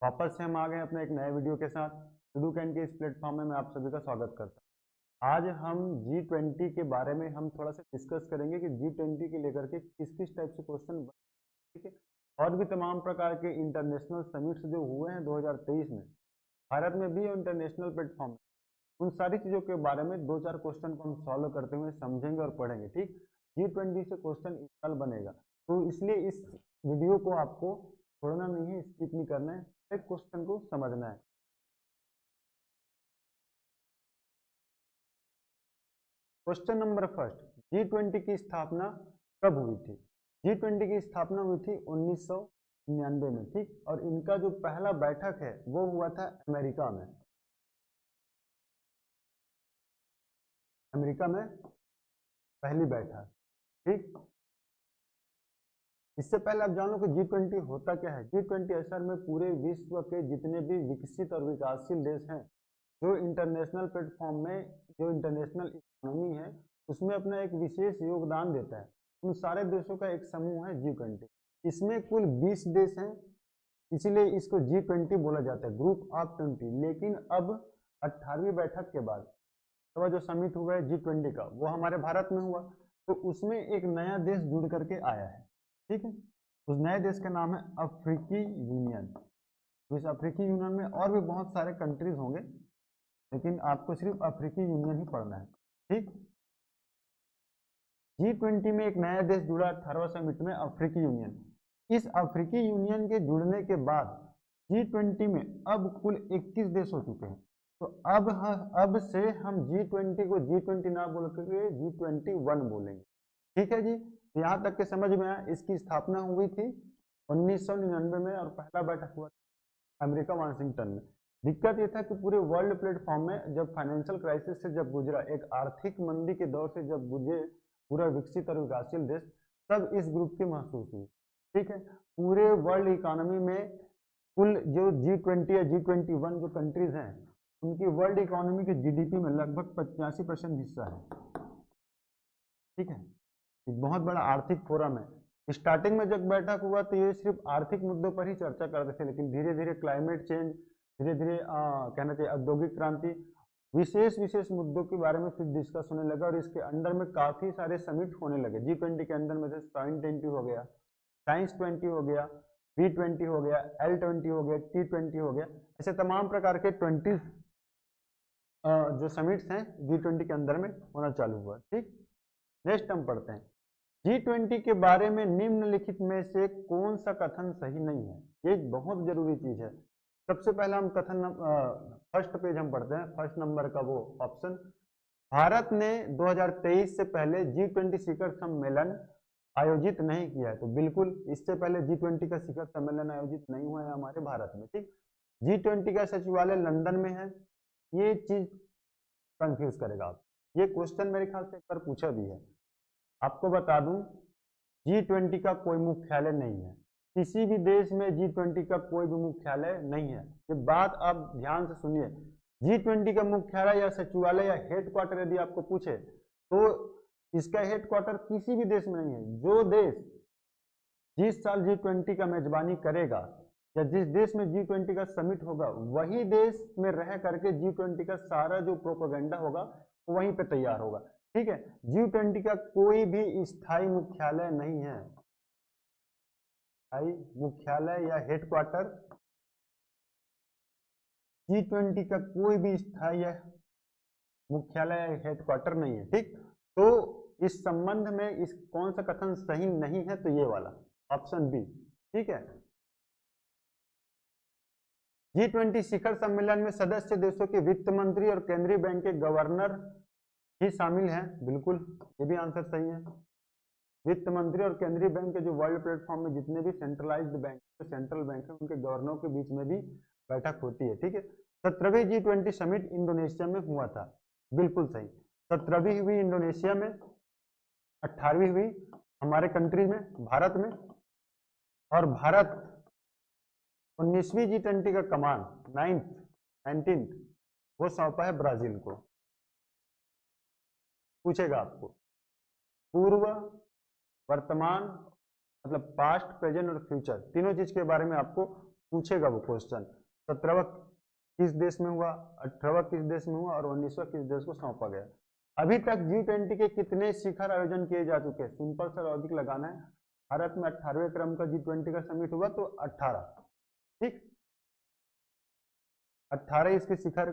वापस से हम आ गए अपने एक नए वीडियो के साथ। एडुकेन के इस प्लेटफॉर्म में मैं आप सभी का स्वागत करता हूँ। आज हम G20 के बारे में हम थोड़ा सा डिस्कस करेंगे कि G20 के लेकर के किस किस टाइप से क्वेश्चन, ठीक है, और भी तमाम प्रकार के इंटरनेशनल समिट्स जो हुए हैं 2023 में, भारत में भी इंटरनेशनल प्लेटफॉर्म में, उन सारी चीज़ों के बारे में दो चार क्वेश्चन को हम सॉल्व करते हुए समझेंगे और पढ़ेंगे। ठीक, G20 से क्वेश्चन इस साल बनेगा, तो इसलिए इस वीडियो को आपको छोड़ना नहीं है, स्किप नहीं करना है, एक क्वेश्चन को समझना है। क्वेश्चन नंबर फर्स्ट, G20 की स्थापना कब हुई थी? G20 की स्थापना हुई थी 1999 में, ठीक, और इनका जो पहला बैठक है वो हुआ था अमेरिका में। अमेरिका में पहली बैठक, ठीक। इससे पहले आप जान लो कि G20 होता क्या है। G20 असल में पूरे विश्व के जितने भी विकसित और विकासशील देश हैं, जो इंटरनेशनल प्लेटफॉर्म में, जो इंटरनेशनल इकोनॉमी है, उसमें अपना एक विशेष योगदान देता है। उन सारे देशों का एक समूह है G20। इसमें कुल 20 देश हैं, इसीलिए इसको G20 बोला जाता है, ग्रुप ऑफ 20। लेकिन अब 18वीं बैठक के बाद तो जो समिट हुआ है G20 का, वो हमारे भारत में हुआ, तो उसमें एक नया देश जुड़ करके आया है, ठीक है। उस नए देश का नाम है अफ्रीकी यूनियन। तो इस अफ्रीकी यूनियन में और भी बहुत सारे कंट्रीज होंगे, लेकिन आपको सिर्फ अफ्रीकी यूनियन ही पढ़ना है, ठीक। G20 में एक नया देश जुड़ा 18वां समिट में, अफ्रीकी यूनियन। इस अफ्रीकी यूनियन के जुड़ने के बाद G20 में अब कुल 21 देश हो चुके हैं। तो अब से हम G20 को G20 ना बोल करके G21 बोलेंगे, ठीक है जी। तो यहाँ तक के समझ में आया। इसकी स्थापना हुई थी 1999 में और पहला बैठक हुआ अमेरिका वाशिंगटन में। दिक्कत ये था कि पूरे वर्ल्ड प्लेटफॉर्म में जब फाइनेंशियल क्राइसिस से जब गुजरा, एक आर्थिक मंदी के दौर से जब गुजरे पूरा विकसित और विकासशील देश, तब इस ग्रुप की महसूस हुई, ठीक है। पूरे वर्ल्ड इकोनॉमी में कुल जो G20 या G21 जो कंट्रीज हैं, उनकी वर्ल्ड इकोनॉमी के जीडीपी में लगभग 85% हिस्सा है, ठीक है। एक बहुत बड़ा आर्थिक फोरम है। स्टार्टिंग में जब बैठक हुआ तो ये सिर्फ आर्थिक मुद्दों पर ही चर्चा करते थे, लेकिन धीरे धीरे क्लाइमेट चेंज, धीरे धीरे कहना चाहिए औद्योगिक क्रांति, विशेष विशेष मुद्दों के बारे में फिर डिस्कस होने लगा, और इसके अंडर में काफी सारे समिट होने लगे। G20 के अंदर में से Sin20 हो गया, Science20 हो गया, B20 हो गया, L20 हो गया, T20 हो गया, ऐसे तमाम प्रकार के 20 जो समिट्स हैं G20 के अंदर में होना चालू हुआ, ठीक। नेक्स्ट हम पढ़ते हैं G20 के बारे में निम्नलिखित में से कौन सा कथन सही नहीं है। ये बहुत जरूरी चीज है। सबसे पहला हम कथन फर्स्ट पेज हम पढ़ते हैं, फर्स्ट नंबर का वो ऑप्शन, भारत ने 2023 से पहले G20 शिखर सम्मेलन आयोजित नहीं किया है। तो बिल्कुल इससे पहले G20 का शिखर सम्मेलन आयोजित नहीं हुआ है हमारे भारत में, ठीक। G20 का सचिवालय लंदन में है। ये चीज कंफ्यूज करेगा आप। ये क्वेश्चन मेरे ख्याल से एक बार पूछा भी है। आपको बता दूं, G20 का कोई मुख्यालय नहीं है, किसी भी देश में G20 का कोई भी मुख्यालय नहीं है। ये बात आप ध्यान से सुनिए। G20 का मुख्यालय या सचिवालय या हेडक्वार्टर यदि आपको पूछे, तो इसका हेडक्वार्टर किसी भी देश में नहीं है। जो देश जिस साल G20 का मेजबानी करेगा या जिस देश में G20 का समिट होगा, वही देश में रह करके G20 का सारा जो प्रोपेगेंडा होगा वो वहीं पे तैयार होगा, ठीक है। G20 का कोई भी स्थायी मुख्यालय नहीं है, स्थायी मुख्यालय या हेडक्वार्टर G20 का कोई भी स्थायी मुख्यालय या हेडक्वार्टर नहीं है, ठीक। तो इस संबंध में इस कौन सा कथन सही नहीं है, तो ये वाला ऑप्शन बी, ठीक है। G20 शिखर सम्मेलन में सदस्य देशों के वित्त मंत्री और केंद्रीय बैंक के गवर्नर ही शामिल हैं। बिल्कुल ये भी आंसर सही है। वित्त मंत्री और केंद्रीय बैंक के जो वर्ल्ड प्लेटफॉर्म में जितने भी सेंट्रलाइज्ड बैंक, सेंट्रल बैंक है, उनके गवर्नरों के बीच में भी बैठक होती है, ठीक है। 17वीं G20 समिट इंडोनेशिया में हुआ था। बिल्कुल सही, 17वीं हुई इंडोनेशिया में, 18वीं हुई हमारे कंट्री में, भारत में, और भारत 19वीं G20 का कमान 19th वो सौंपा है ब्राजील को। पूछेगा आपको पूर्व, वर्तमान, मतलब पास्ट, प्रेजेंट और फ्यूचर, तीनों चीज के बारे में आपको पूछेगा वो क्वेश्चन। 17वां किस देश में हुआ, 18वां किस देश में हुआ और 19वां किस देश को सौंपा गया। अभी तक G20 के कितने शिखर आयोजन किए जा चुके हैं, सिंपल सा लॉजिक लगाना है। भारत में 18वें क्रम का G20 का समिट हुआ तो 18, ठीक, 18 इसके शिखर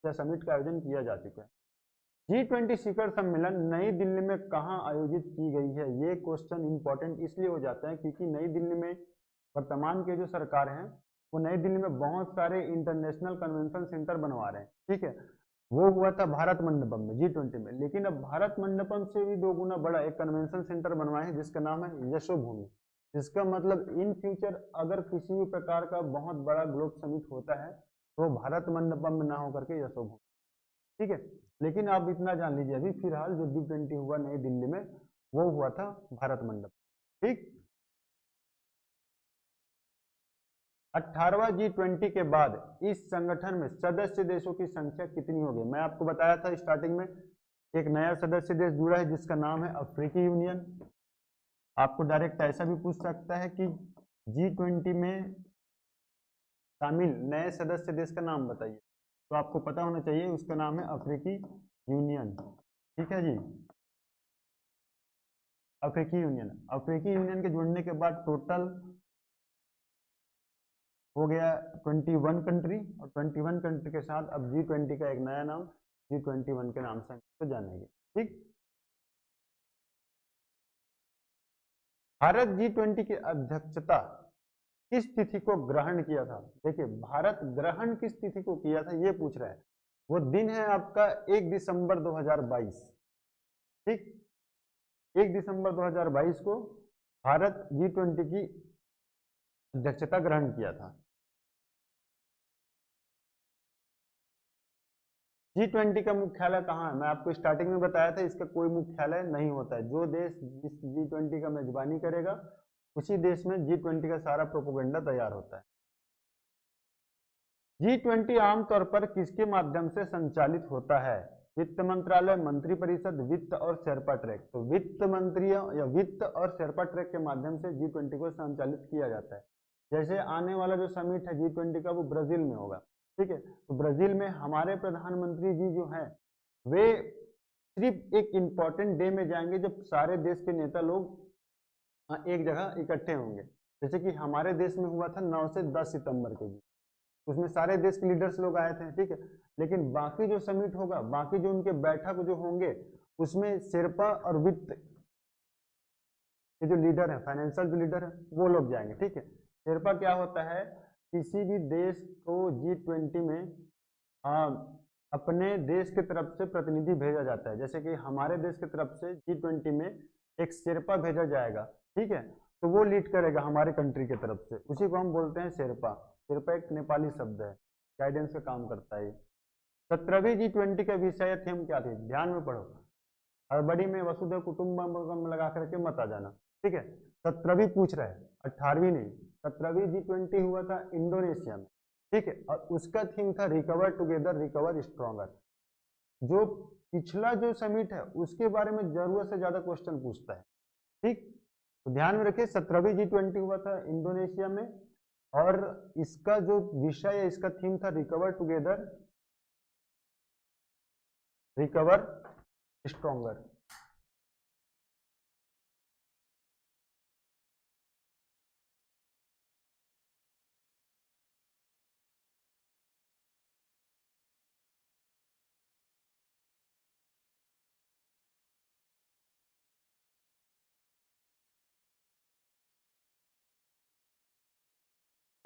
या समिट का आयोजन किया जा चुका है। G20 शिखर सम्मेलन नई दिल्ली में कहां आयोजित की गई है। ये क्वेश्चन इंपॉर्टेंट इसलिए हो जाता है क्योंकि नई दिल्ली में वर्तमान के जो सरकार हैं वो नई दिल्ली में बहुत सारे इंटरनेशनल कन्वेंशन सेंटर बनवा रहे हैं, ठीक है। वो हुआ था भारत मंडपम में G20 में, लेकिन अब भारत मंडपम से भी 2 गुना बड़ा एक कन्वेंशन सेंटर बनवाए हैं जिसका नाम है यशोभूमि। जिसका मतलब इन फ्यूचर अगर किसी भी प्रकार का बहुत बड़ा ग्लोब समिट होता है तो भारत मंडपम में ना होकर के यशोभूमि, ठीक है। लेकिन आप इतना जान लीजिए अभी फिलहाल जो G20 हुआ नई दिल्ली में वो हुआ था भारत मंडप, ठीक। 18वां G20 के बाद इस संगठन में सदस्य देशों की संख्या कितनी होगी। मैं आपको बताया था स्टार्टिंग में एक नया सदस्य देश जुड़ा है जिसका नाम है अफ्रीकी यूनियन। आपको डायरेक्ट ऐसा भी पूछ सकता है कि G20 में शामिल नए सदस्य देश का नाम बताइए, तो आपको पता होना चाहिए उसका नाम है अफ्रीकी यूनियन, ठीक है जी। अफ्रीकी यूनियन के जुड़ने के बाद टोटल हो गया 21 कंट्री, और 21 कंट्री के साथ अब G20 का एक नया नाम G21 के नाम से तो जानेंगे, ठीक। भारत G20 की अध्यक्षता किस तिथि को ग्रहण किया था। देखिए भारत ग्रहण किस तिथि को किया था ये पूछ रहा है। वो दिन है आपका 1 दिसंबर 2022, ठीक। 1 दिसंबर 2022 को भारत G20 की अध्यक्षता ग्रहण किया था। G20 का मुख्यालय कहाँ है, मैं आपको स्टार्टिंग में बताया था इसका कोई मुख्यालय नहीं होता है। जो देश जिस G20 का मेजबानी करेगा उसी देश में G20 का सारा प्रोपोगेंडा तैयार होता है। G20 आमतौर पर किसके माध्यम से संचालित होता है। वित्त मंत्रालय, मंत्रिपरिषद, वित्त और शेरपा ट्रैक। तो वित्त मंत्रियों या वित्त और शेरपा ट्रैक के माध्यम से G20 को संचालित किया जाता है। जैसे आने वाला जो समिट है G20 का वो ब्राजील में होगा, ठीक है। तो ब्राजील में हमारे प्रधानमंत्री जी जो है वे सिर्फ एक इंपॉर्टेंट डे में जाएंगे जब सारे देश के नेता लोग एक जगह इकट्ठे होंगे। जैसे कि हमारे देश में हुआ था 9 से 10 सितंबर के बीच, उसमें सारे देश के लीडर्स लोग आए थे, ठीक है। लेकिन बाकी जो समिट होगा, बाकी जो उनके बैठक जो होंगे उसमें शेरपा और वित्त के जो लीडर है, फाइनेंशियल जो लीडर है वो लोग जाएंगे, ठीक है। शेरपा क्या होता है, किसी भी देश को G20 में अपने देश की तरफ से प्रतिनिधि भेजा जाता है। जैसे कि हमारे देश की तरफ से G20 में एक शेरपा भेजा जाएगा, ठीक है। तो वो लीड करेगा हमारे कंट्री की तरफ से, उसी को हम बोलते हैं शेरपा। शेरपा एक नेपाली शब्द है, गाइडेंस का काम करता है। 17वीं G20 का विषय थीम क्या थी, ध्यान में पढ़ो, हड़बड़ी में वसुधैव कुटुंबकम लगा करके मत आ जाना, ठीक है। 17वीं पूछ रहा है, 18वीं नहीं। 17वीं G20 हुआ था इंडोनेशिया में, ठीक है, और उसका थीम था रिकवर टुगेदर रिकवर स्ट्रॉन्गर। जो पिछला जो समिट है उसके बारे में जरूरत से ज्यादा क्वेश्चन पूछता है, ठीक। तो ध्यान में रखिए 17वीं G20 हुआ था इंडोनेशिया में और इसका जो विषय है, इसका थीम था रिकवर टुगेदर रिकवर स्ट्रॉन्गर।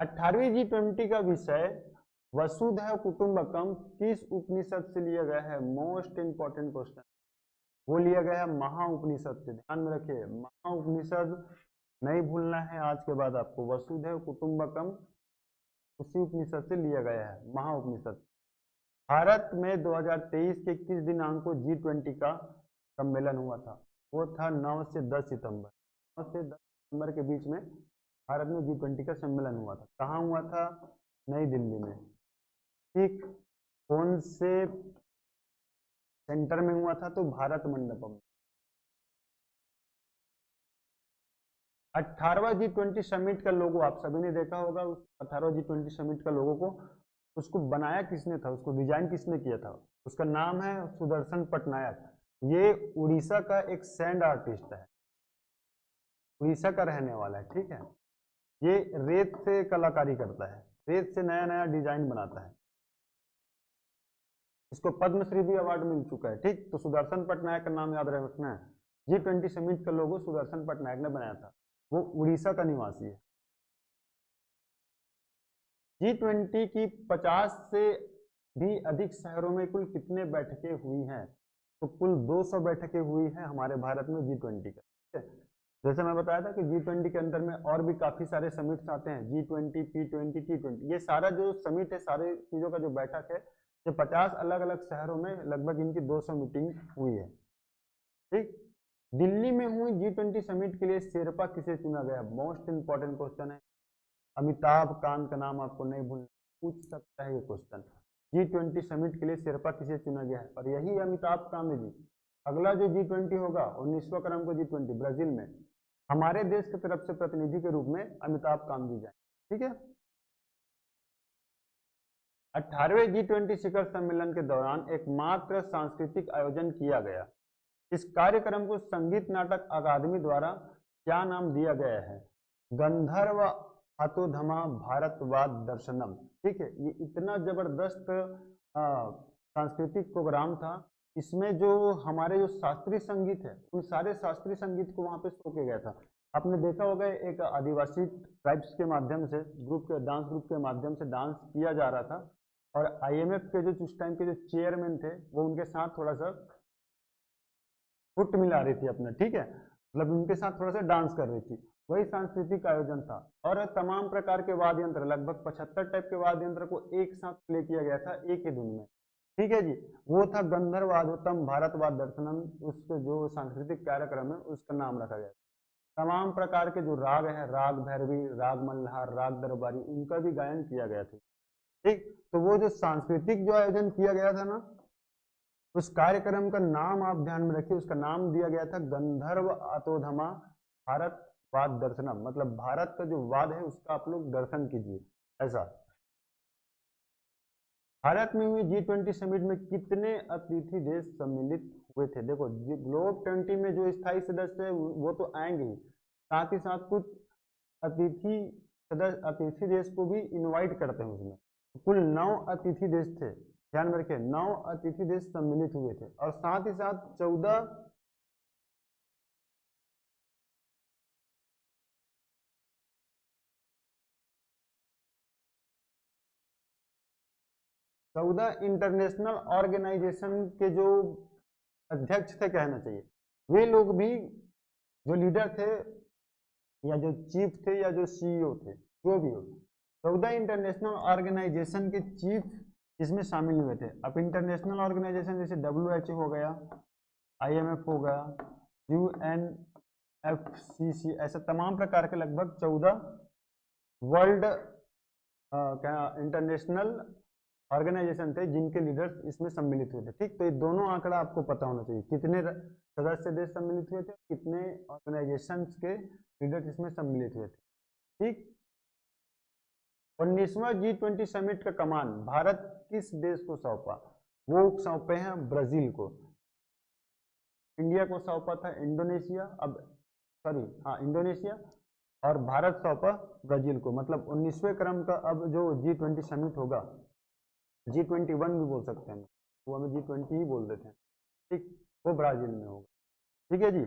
अठारहवीं G20 का विषय वसुधैव कुटुंबकम किस उपनिषद से लिया गया है। मोस्ट इंपॉर्टेंट क्वेश्चन, वो लिया गया है महाउपनिषद से। ध्यान में रखिए महाउपनिषद नहीं भूलना है आज के बाद आपको। वसुधैव कुटुंबकम उसी उपनिषद से लिया गया है, महाउपनिषद। भारत में 2023 के किस दिनांक को G20 का सम्मेलन हुआ था। वो था 9 से 10 सितंबर। 9 से 10 सितंबर के बीच में भारत में G20 का सम्मेलन हुआ था। कहाँ हुआ था, नई दिल्ली में, ठीक। कौन से सेंटर में हुआ था, तो भारत मंडपम। 18वां G20 समिट का लोगो आप सभी ने देखा होगा। उस 18वां G20 समिट का लोगो को उसको बनाया किसने था, उसको डिजाइन किसने किया था? उसका नाम है सुदर्शन पटनायक। ये उड़ीसा का एक सैंड आर्टिस्ट है, उड़ीसा का रहने वाला है, ठीक है। ये रेत से कलाकारी करता है, रेत से नया नया डिजाइन बनाता है। इसको पद्मश्री भी अवार्ड मिल चुका है, ठीक। तो सुदर्शन पटनायक का नाम याद रखना है। G20 समिट का लोगो सुदर्शन पटनायक ने बनाया था, वो उड़ीसा का निवासी है। G20 की 50 से भी अधिक शहरों में कुल कितने बैठकें हुई हैं? तो कुल 200 बैठकें हुई हैं हमारे भारत में G20 का, ठीक है। जैसे मैं बताया था कि G20 के अंदर में और भी काफी सारे समिट्स आते हैं, G20, P20, T20। ये सारा जो समिट है, सारी चीजों का जो बैठक है, ये 50 अलग अलग शहरों में लगभग इनकी 200 मीटिंग हुई है, ठीक। दिल्ली में हुई G20 समिट के लिए शेरपा किसे चुना गया? मोस्ट इंपॉर्टेंट क्वेश्चन है। अमिताभ कांत का नाम आपको नहीं भूलना, पूछ सकता है ये क्वेश्चन। G20 समिट के लिए शेरपा किसे चुना गया है? और यही अमिताभ कांत जी। अगला जो G20 होगा 19वां क्रम को G20 ब्राजील में, हमारे देश की तरफ से प्रतिनिधि के रूप में अमिताभ कांत जी जाए, ठीक है। 18वें G20 शिखर सम्मेलन के दौरान एकमात्र सांस्कृतिक आयोजन किया गया। इस कार्यक्रम को संगीत नाटक अकादमी द्वारा क्या नाम दिया गया है? गंधर्व अतोधमा भारतवाद दर्शनम, ठीक है। ये इतना जबरदस्त सांस्कृतिक प्रोग्राम था। इसमें जो हमारे जो शास्त्रीय संगीत है, उन सारे शास्त्रीय संगीत को वहां पे शो किया गया था। आपने देखा होगा एक आदिवासी ट्राइब्स के माध्यम से डांस ग्रुप के माध्यम से डांस किया जा रहा था, और IMF के जो उस टाइम के जो चेयरमैन थे, वो उनके साथ थोड़ा सा फुट मिला रही थी अपना, ठीक है, मतलब उनके साथ थोड़ा सा डांस कर रही थी। वही सांस्कृतिक आयोजन था। और तमाम प्रकार के वाद्य यंत्र, लगभग 75 टाइप के वाद्य यंत्र को एक साथ प्ले किया गया था एक ही धुन में, ठीक है जी। वो था गंधर्वादोत्तम भारतवाद दर्शनम। उसके जो सांस्कृतिक कार्यक्रम है उसका नाम रखा गया। तमाम प्रकार के जो राग है, राग भैरवी, राग मल्हार, राग दरबारी, उनका भी गायन किया गया था, ठीक। तो वो जो सांस्कृतिक जो आयोजन किया गया था ना, उस कार्यक्रम का नाम आप ध्यान में रखिए, उसका नाम दिया गया था गंधर्व अतोधमा भारत वाद दर्शनम। मतलब भारत का जो वाद है उसका आप लोग दर्शन कीजिए, ऐसा। भारत में हुई G20 समिट में कितने अतिथि देश सम्मिलित हुए थे? देखो, ग्लोब 20 में जो स्थायी सदस्य है वो तो आएंगे ही, साथ ही साथ कुछ अतिथि देश को भी इनवाइट करते हैं उसमें। कुल 9 अतिथि देश थे, ध्यान में रखिए, 9 अतिथि देश सम्मिलित हुए थे। और साथ ही साथ 14 इंटरनेशनल ऑर्गेनाइजेशन के जो अध्यक्ष थे, कहना चाहिए, वे लोग भी जो लीडर थे या जो चीफ थे या जो CEO थे, जो भी हो, 14 इंटरनेशनल ऑर्गेनाइजेशन के चीफ इसमें शामिल हुए थे। अब इंटरनेशनल ऑर्गेनाइजेशन जैसे WHO हो गया, IMF हो गया, UNFCCC, ऐसे तमाम प्रकार के लगभग 14 वर्ल्ड क्या इंटरनेशनल ऑर्गेनाइजेशन थे जिनके लीडर्स इसमें सम्मिलित हुए थे, ठीक। तो ये दोनों आंकड़ा आपको पता होना चाहिए, कितने सदस्य देश सम्मिलित हुए थे, कितने ऑर्गेनाइजेशन के लीडर्स इसमें सम्मिलित हुए थे, ठीक। 19वां G20 समिट का कमान भारत किस देश को सौंपा? वो सौंपे हैं ब्राजील को। इंडिया को सौंपा था इंडोनेशिया, अब सॉरी हाँ इंडोनेशिया, और भारत सौंपा ब्राजील को। मतलब 19वें क्रम का अब जो G20 समिट होगा, G21 भी बोल सकते हैं, वो हमें G20 ही बोल देते हैं, ठीक, वो ब्राजील में होगा, ठीक है जी।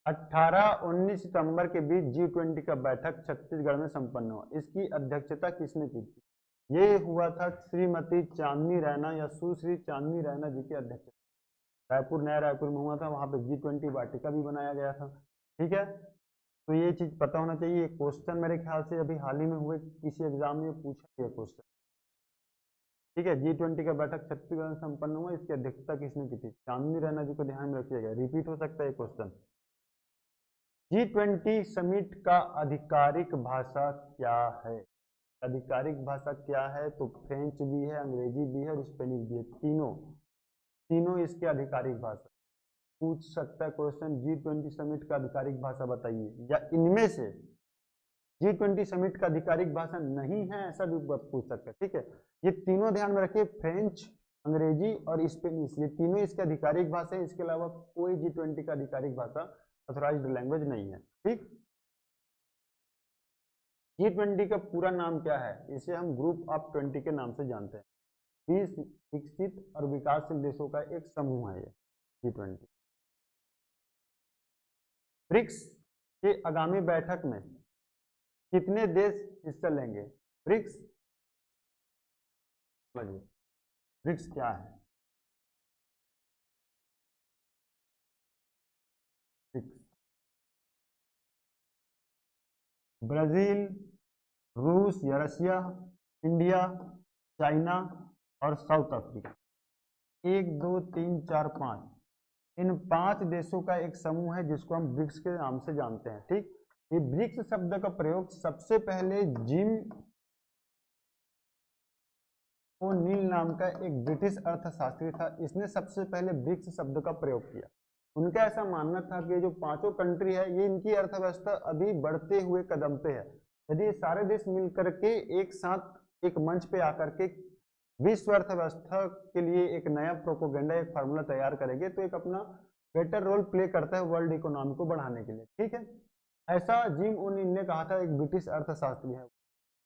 18-19 सितंबर के बीच G20 का बैठक छत्तीसगढ़ में संपन्न हुआ। इसकी अध्यक्षता किसने की थी? ये हुआ था श्रीमती चांदनी रैना या सुश्री चांदनी रैना जी की अध्यक्षता। रायपुर, नया रायपुर में हुआ था, वहां पे G20 वाटिका भी बनाया गया था, ठीक है। तो ये चीज पता होना चाहिए। क्वेश्चन मेरे ख्याल से अभी हाल ही में हुए किसी एग्जाम में पूछा गया क्वेश्चन, ठीक है। G20 का बैठक छत्तीसगढ़ में संपन्न हुआ, इसकी अध्यक्षता किसने की थी? चांदनी रैना जी को ध्यान में रखिएगा, रिपीट हो सकता है क्वेश्चन। G20 समिट का आधिकारिक भाषा क्या है? आधिकारिक भाषा क्या है? तो फ्रेंच भी है, अंग्रेजी भी है और स्पेनिश भी है, तीनों इसके आधिकारिक भाषा। पूछ सकता है क्वेश्चन, G20 समिट का आधिकारिक भाषा बताइए, या इनमें से G20 समिट का आधिकारिक भाषा नहीं है, ऐसा भी पूछ सकता है। ठीक है, ये तीनों ध्यान में रखिए, फ्रेंच, अंग्रेजी और स्पेनिश, ये तीनों इसके आधिकारिक भाषा है। इसके अलावा कोई G20 का आधिकारिक भाषा ऑथराइज्ड लैंग्वेज नहीं है। ठीक, G20 का पूरा नाम क्या है? इसे हम ग्रुप ऑफ 20 के नाम से जानते हैं। 20 विकसित और विकासशील देशों का एक समूह है ये G20। ब्रिक्स के आगामी बैठक में कितने देश हिस्सा लेंगे? ब्रिक्स, ब्रिक्स क्या है? ब्रिक्स ब्राजील, रूस या रशिया, इंडिया, चाइना और साउथ अफ्रीका। 1 2 3 4 5, इन 5 देशों का एक समूह है जिसको हम ब्रिक्स के नाम से जानते हैं। ठीक, ये ब्रिक्स शब्द का प्रयोग सबसे पहले जिम ओ'नील नाम का एक ब्रिटिश अर्थशास्त्री था, इसने सबसे पहले ब्रिक्स शब्द का प्रयोग किया। उनका ऐसा मानना था कि जो पांचों कंट्री है, ये इनकी अर्थव्यवस्था अभी बढ़ते हुए कदम पे है। यदि ये सारे देश मिलकर के एक साथ एक मंच पे आकर के विश्व अर्थव्यवस्था के लिए एक नया प्रोपोगेंडा, एक फार्मूला तैयार करेंगे, तो एक अपना बेटर रोल प्ले करता है वर्ल्ड इकोनॉमी को बढ़ाने के लिए। ठीक है, ऐसा जिम ओ'नील ने कहा था, एक ब्रिटिश अर्थशास्त्री है।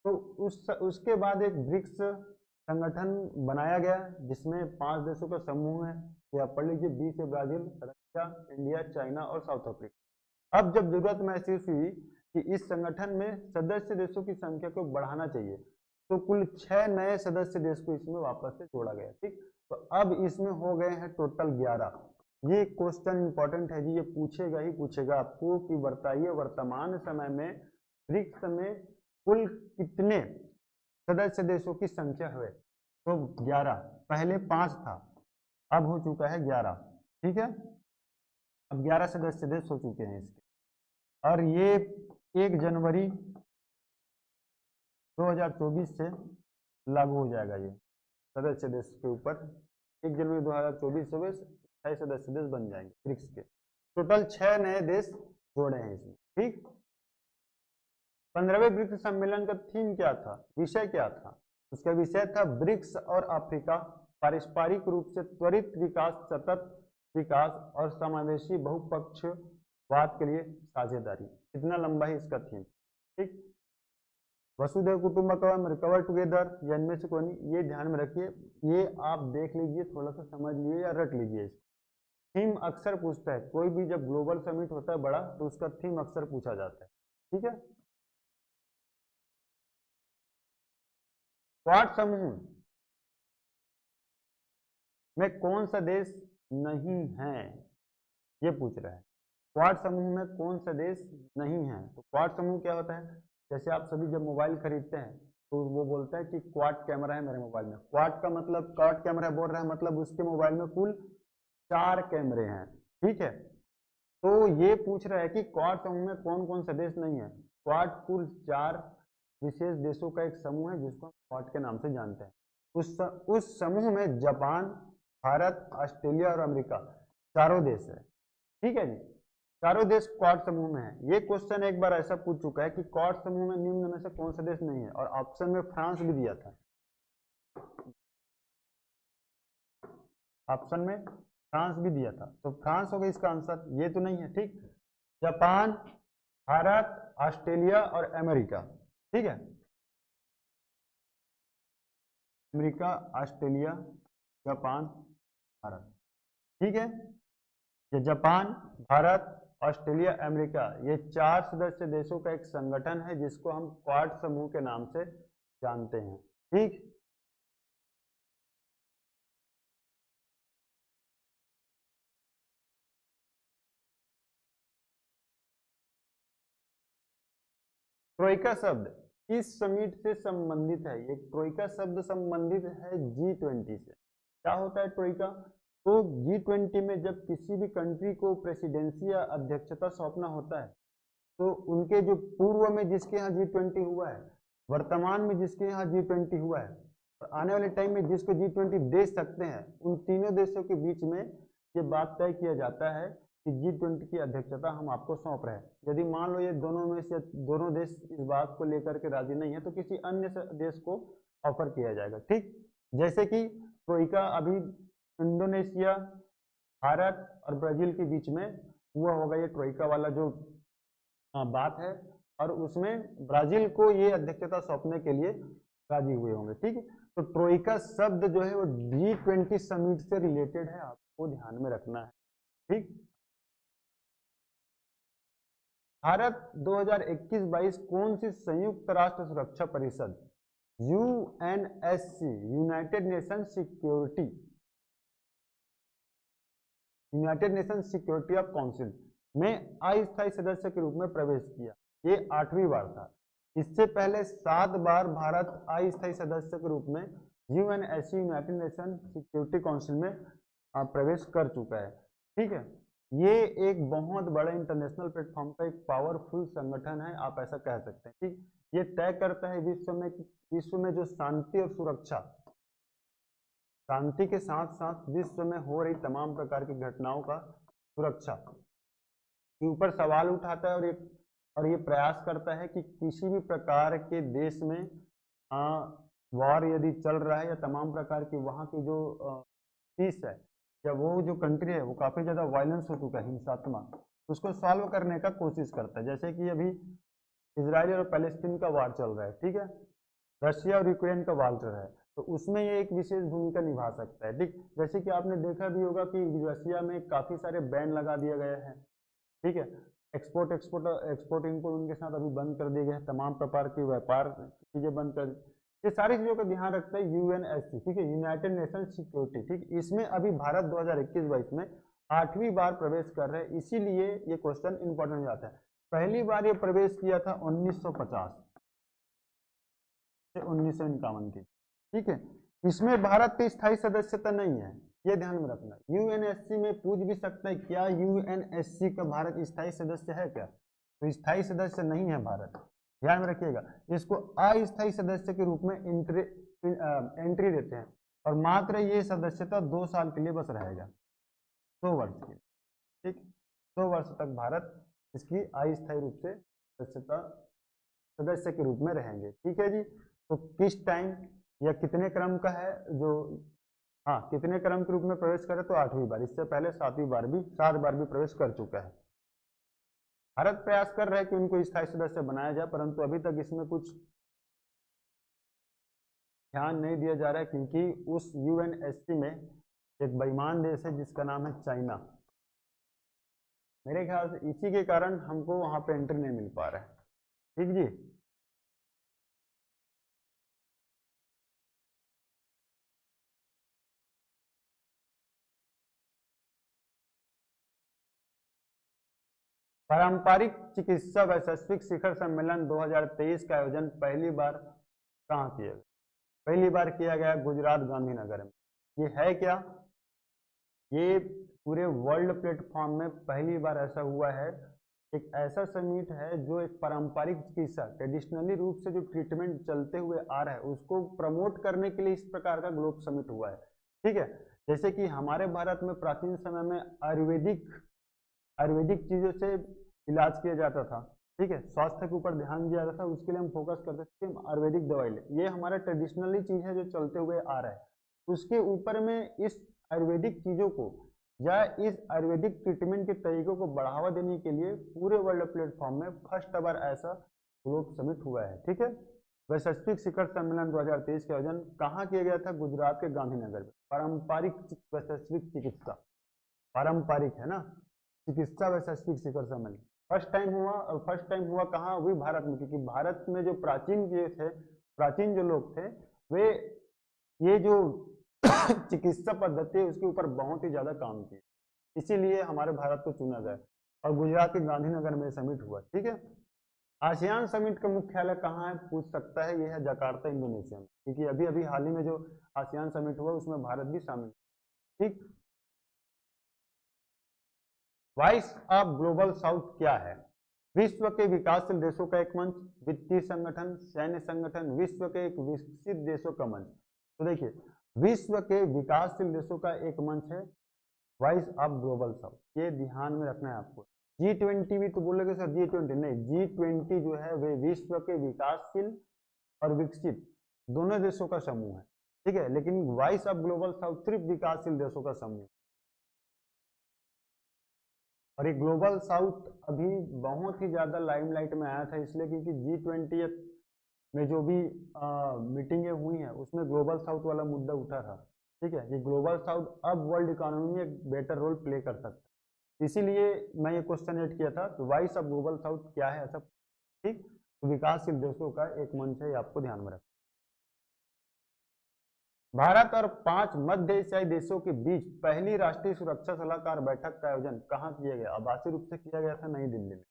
तो उसके बाद एक ब्रिक्स संगठन बनाया गया जिसमें 5 देशों का समूह है, या पढ़ लीजिए, 20 है, ब्राजील, रशिया, इंडिया, चाइना और साउथ अफ्रीका। अब जब जरूरत महसूस हुई कि इस संगठन में सदस्य देशों की संख्या को बढ़ाना चाहिए, तो कुल 6 नए सदस्य देश को इसमें वापस से जोड़ा गया। ठीक, तो अब इसमें हो गए हैं टोटल 11। ये क्वेश्चन इंपॉर्टेंट है जी, ये पूछेगा ही पूछेगा आपको कि बताइए वर्तमान समय में ब्रिक्स में कुल कितने सदस्य देशों की संख्या है? तो 11, पहले 5 था, अब हो चुका है 11। ठीक है, अब 11 सदस्य देश हो चुके हैं इसके, और ये 1 जनवरी 2024 से लागू हो जाएगा। ये सदस्य देश के ऊपर 1 जनवरी 2024 से 28 सदस्य देश बन जाएंगे ब्रिक्स के। टोटल 6 नए देश जोड़े हैं इसमें। ठीक, 15वें ब्रिक्स सम्मेलन का थीम क्या था, विषय क्या था? उसका विषय था ब्रिक्स और अफ्रीका पारस्परिक रूप से त्वरित विकास, सतत विकास और समावेशी बहुपक्षवाद के लिए साझेदारी। इतना लंबा है इसका थीम। ठीक, वसुधैव कुटुंबकम, रिकवर टुगेदर, या इनमें से कोई नहीं, ये ध्यान में रखिए, ये आप देख लीजिए, थोड़ा सा समझ लीजिए या रट लीजिए। थीम अक्सर पूछता है, कोई भी जब ग्लोबल समिट होता है बड़ा, तो उसका थीम अक्सर पूछा जाता है। ठीक है, क्वाड समूह में कौन सा देश नहीं है, ये पूछ रहा है। क्वाड समूह में कौन सा देश नहीं है? तो क्वाड समूह क्या होता है? जैसे आप सभी जब मोबाइल खरीदते हैं तो वो बोलता है कि क्वाड कैमरा है मेरे मोबाइल में। क्वाड का मतलब, क्वाड कैमरा बोल रहा है मतलब उसके मोबाइल में कुल 4 कैमरे हैं। ठीक है, तो ये पूछ रहा है कि क्वाड समूह में कौन कौन सा देश नहीं है। क्वाड कुल 4 विशेष देशों का एक समूह है जिसको हम क्वाड के नाम से जानते हैं। उस समूह में जापान, भारत, ऑस्ट्रेलिया और अमेरिका चारों देश है। ठीक है जी, चारों देश क्वाड समूह में है। ये क्वेश्चन एक बार ऐसा पूछ चुका है कि क्वाड समूह में निम्न में से कौन सा देश नहीं है, और ऑप्शन में फ्रांस भी दिया था। ऑप्शन में फ्रांस भी दिया था, तो फ्रांस हो गया इसका आंसर, ये तो नहीं है। ठीक, जापान, भारत, ऑस्ट्रेलिया और अमेरिका। ठीक है, अमेरिका, ऑस्ट्रेलिया, जापान, भारत। ठीक है, ये जापान, भारत, ऑस्ट्रेलिया, अमेरिका, ये 4 सदस्य देशों का एक संगठन है जिसको हम क्वाड समूह के नाम से जानते हैं। ठीक, ट्रोइका शब्द किस समिट से संबंधित है? ये ट्रोइका शब्द संबंधित है G20 से। क्या होता है ट्रोइका? तो G20 में जब किसी भी कंट्री को प्रेसिडेंसी या अध्यक्षता सौंपना होता है, तो उनके जो पूर्व में जिसके यहाँ G20 हुआ है, वर्तमान में जिसके यहाँ G20 हुआ है, और आने वाले टाइम में जिसको G20 दे सकते हैं, उन तीनों देशों के बीच में ये बात तय किया जाता है कि G20 की अध्यक्षता हम आपको सौंप रहे हैं। यदि मान लो ये दोनों में से दोनों देश इस बात को लेकर के राजी नहीं है तो किसी अन्य देश को ऑफर किया जाएगा। ठीक, जैसे कि ट्रोइका अभी इंडोनेशिया, भारत और ब्राजील के बीच में हुआ होगा, ये ट्रोइका वाला जो बात है, और उसमें ब्राजील को ये अध्यक्षता सौंपने के लिए राजी हुए होंगे। ठीक है, तो ट्रोइका शब्द जो है वो G20 समिट से रिलेटेड है, आपको ध्यान में रखना है। ठीक, भारत 2021-22 कौन सी संयुक्त राष्ट्र सुरक्षा परिषद UNSC United nation security of council में अस्थायी सदस्य के रूप में प्रवेश किया? ये 8वीं बार था। इससे पहले 7 बार भारत अस्थायी सदस्य के रूप में UNSC United nation security council में प्रवेश कर चुका है। ठीक है, ये एक बहुत बड़ा इंटरनेशनल प्लेटफॉर्म का एक पावरफुल संगठन है, आप ऐसा कह सकते हैं। ठीक, ये तय करता है विश्व में जो शांति और सुरक्षा, शांति के साथ साथ विश्व में हो रही तमाम प्रकार की घटनाओं का सुरक्षा के ऊपर सवाल उठाता है, और ये प्रयास करता है कि किसी भी प्रकार के देश में वॉर यदि चल रहा है या तमाम प्रकार की वहाँ की जो पीस है या वो जो कंट्री है वो काफ़ी ज़्यादा वायलेंस हो चुका है, हिंसात्मक, उसको सॉल्व करने का कोशिश करता है। जैसे कि अभी इजराइल और पैलेस्टीन का वार चल रहा है, ठीक है, रशिया और यूक्रेन का वार चल रहा है, तो उसमें ये एक विशेष भूमिका निभा सकता है। ठीक, जैसे कि आपने देखा भी होगा कि रशिया में काफ़ी सारे बैन लगा दिए गए हैं। ठीक है, एक्सपोर्ट इम्पोर्ट उनके साथ अभी बंद कर दिए गए हैं, तमाम प्रकार की व्यापार चीज़ें बंद कर, ये सारी चीज़ों का ध्यान रखता है UNSC, ठीक है, यूनाइटेड नेशन सिक्योरिटी। ठीक, इसमें अभी भारत 2021-22 में 8वीं बार प्रवेश कर रहे हैं, इसीलिए ये क्वेश्चन इंपॉर्टेंट हो जाता है। पहली बार ये प्रवेश किया था 1950 से 1951 की। ठीक है, इसमें भारत की स्थायी सदस्यता नहीं है, ये ध्यान में रखना। UNSC में पूछ भी सकता है क्या UNSC का भारत स्थायी सदस्य है क्या, तो स्थायी सदस्य नहीं है भारत, ध्यान में रखिएगा। इसको अस्थायी सदस्य के रूप में एंट्री देते हैं, और मात्र ये सदस्यता 2 साल के लिए बस रहेगा, 2 वर्ष के लिए। ठीक, 2 वर्ष तक भारत इसकी अस्थायी रूप से सदस्य के रूप में रहेंगे। ठीक है जी, तो किस टाइम या कितने क्रम का है जो, हाँ, कितने क्रम के रूप में प्रवेश करे, तो 8वीं बार, इससे पहले 7 बार भी प्रवेश कर चुका है। भारत प्रयास कर रहा है कि उनको स्थायी सदस्य बनाया जाए, परंतु अभी तक इसमें कुछ ध्यान नहीं दिया जा रहा है, क्योंकि उस UNSC में एक बेईमान देश है जिसका नाम है चाइना। मेरे ख्याल से इसी के कारण हमको वहां पे एंट्री नहीं मिल पा रहा है। ठीक जी, पारंपरिक चिकित्सा वैश्विक शिखर सम्मेलन 2023 का आयोजन पहली बार कहाँ किया गया? पहली बार किया गया गुजरात गांधीनगर में। ये है क्या, ये पूरे वर्ल्ड प्लेटफॉर्म में पहली बार ऐसा हुआ है। एक ऐसा समिट है जो एक पारंपरिक चिकित्सा, ट्रेडिशनली रूप से जो ट्रीटमेंट चलते हुए आ रहा है उसको प्रमोट करने के लिए इस प्रकार का ग्लोब समिट हुआ है। ठीक है, जैसे कि हमारे भारत में प्राचीन समय में आयुर्वेदिक चीज़ों से इलाज किया जाता था। ठीक है, स्वास्थ्य के ऊपर ध्यान दिया जाता था, उसके लिए हम फोकस करते थे कि आयुर्वेदिक दवाई ले, ये हमारा ट्रेडिशनली चीज़ है जो चलते हुए आ रहा है। उसके ऊपर में इस आयुर्वेदिक चीज़ों को या इस आयुर्वेदिक ट्रीटमेंट के तरीकों को बढ़ावा देने के लिए पूरे वर्ल्ड प्लेटफॉर्म में फर्स्ट बार ऐसा ग्लोब समिट हुआ है। ठीक है, वैश्विक शिखर सम्मेलन 2023 का आयोजन कहाँ किया गया था? गुजरात के गांधीनगर में। पारंपरिक वैश्विक चिकित्सा, पारंपरिक है ना, चिकित्सा वैश्विक शिखर सम्मेलन फर्स्ट टाइम हुआ, और फर्स्ट टाइम हुआ कहाँ? वही भारत में, क्योंकि भारत में जो प्राचीन जो लोग थे वे ये जो चिकित्सा पद्धति है उसके ऊपर बहुत ही ज्यादा काम किए, इसीलिए हमारे भारत को चुना गया और गुजरात के गांधीनगर में समिट हुआ। ठीक है, आसियान समिट का मुख्यालय कहाँ है पूछ सकता है, यह है जकार्ता इंडोनेशिया में, क्योंकि अभी अभी हाल ही में जो आसियान समिट हुआ उसमें भारत भी शामिल। ठीक, वॉइस ऑफ ग्लोबल साउथ क्या है? विश्व के विकासशील देशों का एक मंच, वित्तीय संगठन, सैन्य संगठन, विश्व के एक विकसित देशों का मंच। तो देखिए, विश्व के विकासशील देशों का एक मंच है वॉइस ऑफ ग्लोबल साउथ, ये ध्यान में रखना है आपको। G20 भी तो बोलोगे सर G20 नहीं, G20 जो है वे विश्व के विकासशील और विकसित दोनों देशों का समूह है, ठीक है, लेकिन वॉइस ऑफ ग्लोबल साउथ सिर्फ विकासशील देशों का समूह। और ये ग्लोबल साउथ अभी बहुत ही ज्यादा लाइमलाइट में आया था, इसलिए क्योंकि G20 में जो भी मीटिंगें हुई हैं उसमें ग्लोबल साउथ वाला मुद्दा उठा था, ठीक है, कि ग्लोबल साउथ अब वर्ल्ड इकोनॉमी में एक बेटर रोल प्ले कर सकता है। इसीलिए मैं ये क्वेश्चन ऐड किया था कि वॉइस ऑफ ग्लोबल साउथ क्या है ऐसा, ठीक, तो विकासशील देशों का एक मंच है, आपको ध्यान में रखना। भारत और 5 मध्य एशियाई देशों के बीच पहली राष्ट्रीय सुरक्षा सलाहकार बैठक का आयोजन कहाँ किया गया? आभासी रूप से किया गया था नई दिल्ली में।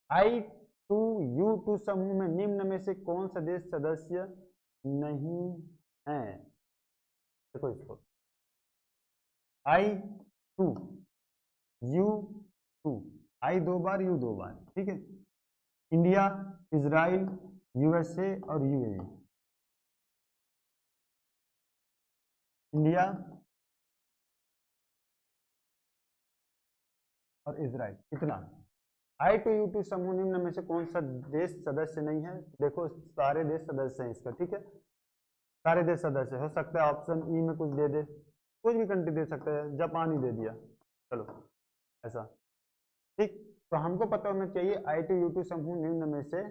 I2U2 समूह में निम्न में से कौन सा देश सदस्य नहीं है? देखो इसको, I2U2, I 2 बार U 2 बार, ठीक है, इंडिया, इजराइल, USA और UAE। इंडिया और इजराइल, कितना? I2U2 समूह निम्न में से कौन सा देश सदस्य नहीं है? देखो सारे देश सदस्य हैं इसका, ठीक है, सारे देश सदस्य। हो सकता है ऑप्शन ई में कुछ दे दे, कुछ भी कंट्री दे सकता है, जापान ही दे दिया, चलो ऐसा, ठीक। तो हमको पता होना चाहिए I2U2 समूह निम्न में से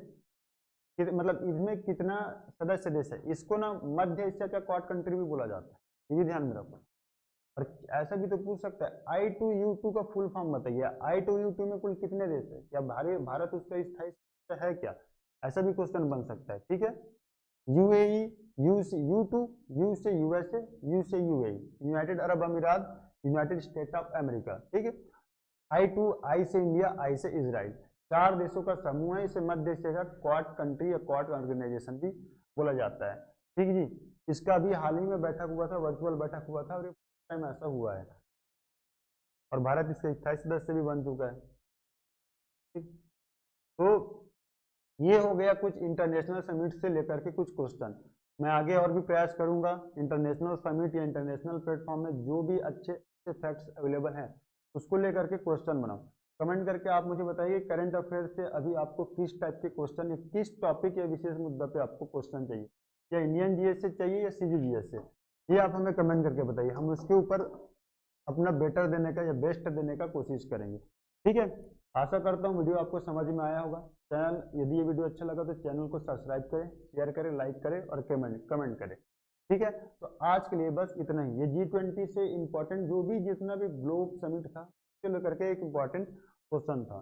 मतलब इसमें कितना सदस्य देश है। इसको ना मध्य एशिया का क्वाड कंट्री भी बोला जाता है, ये भी ध्यान में रखो। और ऐसा भी तो पूछ सकता है I2U2 का फुल फॉर्म बताइए, I2U2 में कुल कितने देश है, क्या भारत उसका स्थायी सदस्य है क्या? ऐसा भी क्वेश्चन बन सकता है, ठीक है। UAE, U से U2, U से USA, U से UAE, यूनाइटेड अरब अमीरात, यूनाइटेड स्टेट ऑफ अमेरिका, ठीक है। I2, I से इंडिया, I से इजराइल, 4 देशों का समूह है। इसे मध्य एशिया का क्वाड कंट्री या क्वाड ऑर्गेनाइजेशन भी बोला जाता है, ठीक है जी। इसका भी हाल ही में बैठक हुआ था, वर्चुअल बैठक हुआ था, और टाइम ऐसा हुआ है, और भारत इसका 28 सदस्य भी बन चुका है, ठीक। तो ये हो गया कुछ इंटरनेशनल समिट से लेकर के कुछ क्वेश्चन। मैं आगे और भी प्रयास करूंगा इंटरनेशनल समिट या इंटरनेशनल प्लेटफॉर्म में जो भी अच्छे अच्छे फैक्ट्स अवेलेबल हैं उसको लेकर के क्वेश्चन बनाओ। कमेंट करके आप मुझे बताइए करंट अफेयर से अभी आपको किस टाइप के क्वेश्चन या किस टॉपिक या विशेष मुद्दा पे आपको क्वेश्चन चाहिए, या इंडियन जीएस से चाहिए या CGDS से, ये आप हमें कमेंट करके बताइए। हम उसके ऊपर अपना बेटर देने का या बेस्ट देने का कोशिश करेंगे, ठीक है। आशा करता हूँ वीडियो आपको समझ में आया होगा। चैनल, यदि ये वीडियो अच्छा लगा तो चैनल को सब्सक्राइब करें, शेयर करें, लाइक करें और कमेंट करें, ठीक है। तो आज के लिए बस इतना ही। ये G20 से इंपॉर्टेंट जो भी जितना भी ग्लोब समिट था उसको लेकर के एक इंपॉर्टेंट क्वेश्चन था।